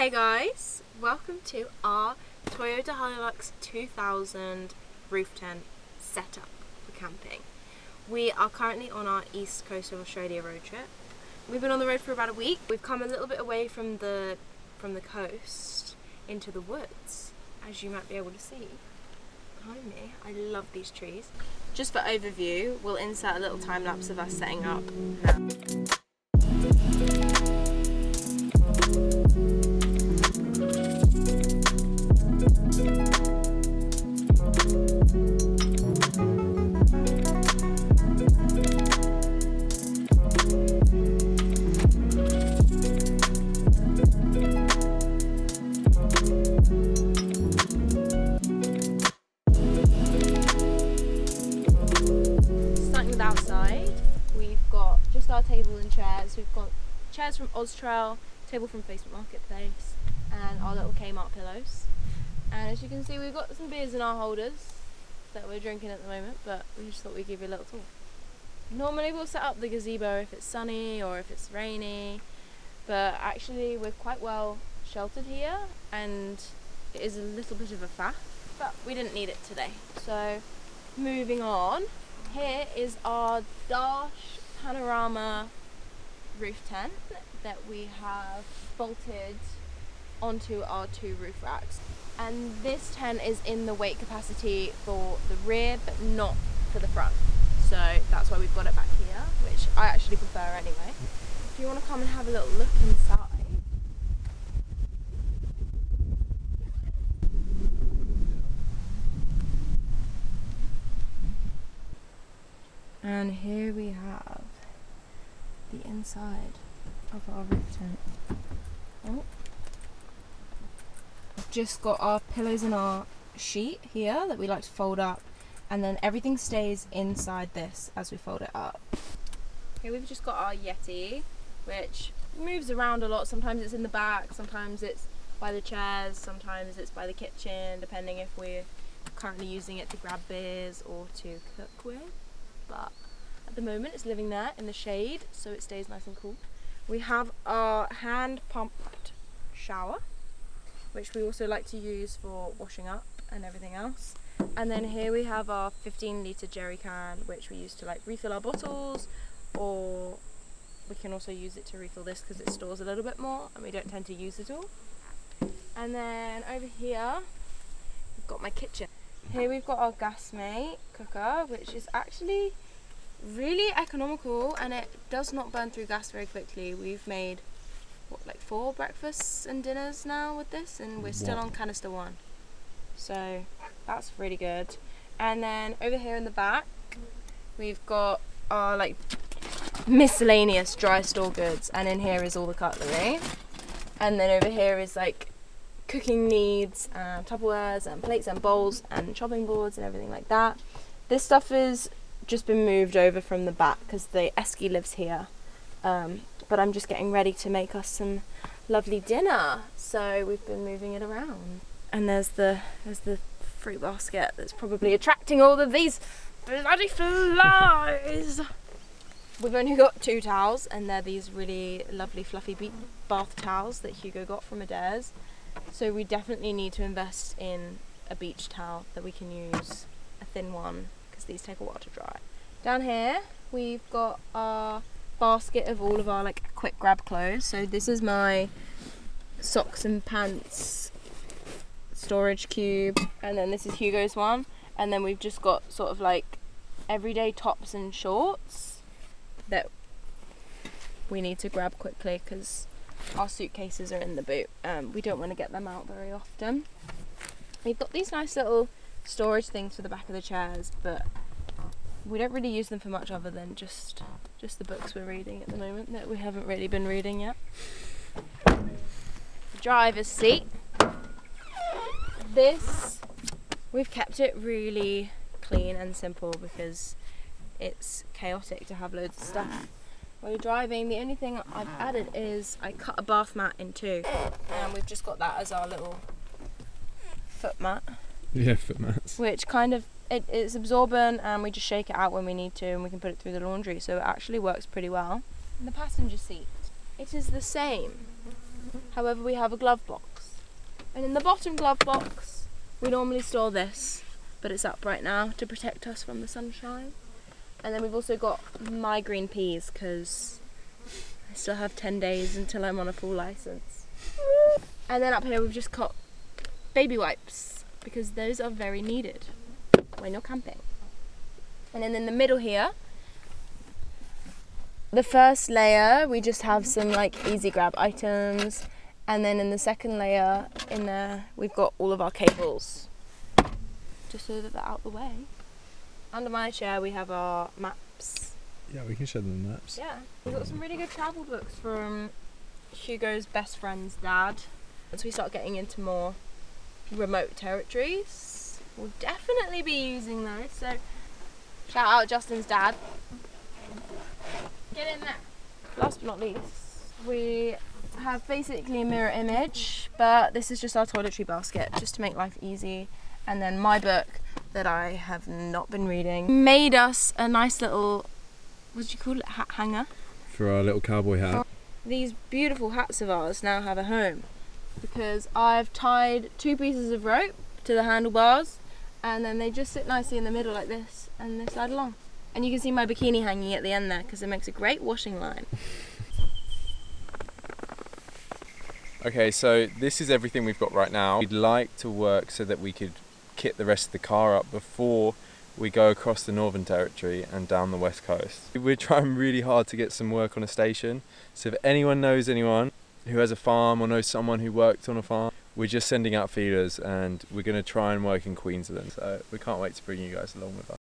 Hey guys, welcome to our Toyota Hilux 2000 roof tent setup for camping. We are currently on our east coast of Australia road trip. We've been on the road for about a week. We've come a little bit away from the coast into the woods, as you might be able to see behind me. I love these trees. Just for overview, we'll insert a little time lapse of us setting up now. Outside, we've got just our table and chairs. We've got chairs from Austrail, table from Facebook Marketplace, and our little Kmart pillows. And as you can see, we've got some beers in our holders that we're drinking at the moment, but we just thought we'd give you a little tour. Normally we'll set up the gazebo if it's sunny or if it's rainy, but actually we're quite well sheltered here and it is a little bit of a faff, but we didn't need it today. So moving on. Here is our Darche Panorama roof tent that we have bolted onto our two roof racks. And this tent is in the weight capacity for the rear, but not for the front. So that's why we've got it back here, which I actually prefer anyway. If you want to come and have a little look inside. And here we have the inside of our roof tent. Oh. We've just got our pillows and our sheet here that we like to fold up, and then everything stays inside this as we fold it up. Here we've just got our Yeti, which moves around a lot. Sometimes it's in the back, sometimes it's by the chairs, sometimes it's by the kitchen, depending if we're currently using it to grab beers or to cook with. But at the moment it's living there in the shade, so it stays nice and cool. We have our hand pumped shower, which we also like to use for washing up and everything else. And then here we have our 15-litre jerry can, which we use to like refill our bottles, or we can also use it to refill this because it stores a little bit more and we don't tend to use it all. And then over here we've got my kitchen. Here we've got our Gasmate cooker, which is actually really economical and it does not burn through gas very quickly. We've made like 4 breakfasts and dinners now with this, and we're still on canister 1, so that's really good. And then over here in the back we've got our like miscellaneous dry store goods, and in here is all the cutlery, and then over here is like cooking needs and Tupperwares and plates and bowls and chopping boards and everything like that. This stuff is just been moved over from the back because the Esky lives here, but I'm just getting ready to make us some lovely dinner, so we've been moving it around. And there's the fruit basket that's probably attracting all of these bloody flies. We've only got 2 towels, and they're these really lovely fluffy bath towels that Hugo got from Adair's. So we definitely need to invest in a beach towel that we can use, a thin one, because these take a while to dry. Down here we've got our basket of all of our like quick grab clothes. So this is my socks and pants storage cube, and then this is Hugo's one, and then we've just got sort of like everyday tops and shorts that we need to grab quickly because our suitcases are in the boot. We don't want to get them out very often. We've got these nice little storage things for the back of the chairs, but we don't really use them for much other than just the books we're reading at the moment that we haven't really been reading yet. The driver's seat. This, we've kept it really clean and simple because it's chaotic to have loads of stuff while you're driving. The only thing I've added is I cut a bath mat in 2, and we've just got that as our little foot mat. Yeah, foot mats. Which kind of, it's absorbent, and we just shake it out when we need to, and we can put it through the laundry, so it actually works pretty well. And the passenger seat, it is the same However, we have a glove box. And in the bottom glove box, we normally store this, but it's up right now to protect us from the sunshine. And then we've also got my green peas, because I still have 10 days until I'm on a full license. And then up here we've just got baby wipes, because those are very needed when you're camping. And then in the middle here, the first layer we just have some like easy grab items, and then in the second layer in there we've got all of our cables, just so that they're out the way. Under my chair we have our maps. Yeah, we can show them the maps. Yeah, we've got some really good travel books from Hugo's best friend's dad. Once we start getting into more remote territories, we'll definitely be using those. So shout out Justin's dad. Get in there. Last but not least, we have basically a mirror image, but this is just our toiletry basket, just to make life easy. And then my book that I have not been reading made us a nice little, what do you call it, hat hanger? For our little cowboy hat. These beautiful hats of ours now have a home, because I've tied 2 pieces of rope to the handlebars, and then they just sit nicely in the middle like this, and they slide along. And you can see my bikini hanging at the end there, because it makes a great washing line. Okay, so this is everything we've got right now. We'd like to work so that we could kit the rest of the car up before we go across the Northern Territory and down the West Coast. We're trying really hard to get some work on a station, so if anyone knows anyone who has a farm or knows someone who worked on a farm, we're just sending out feelers, and we're going to try and work in Queensland, so we can't wait to bring you guys along with us.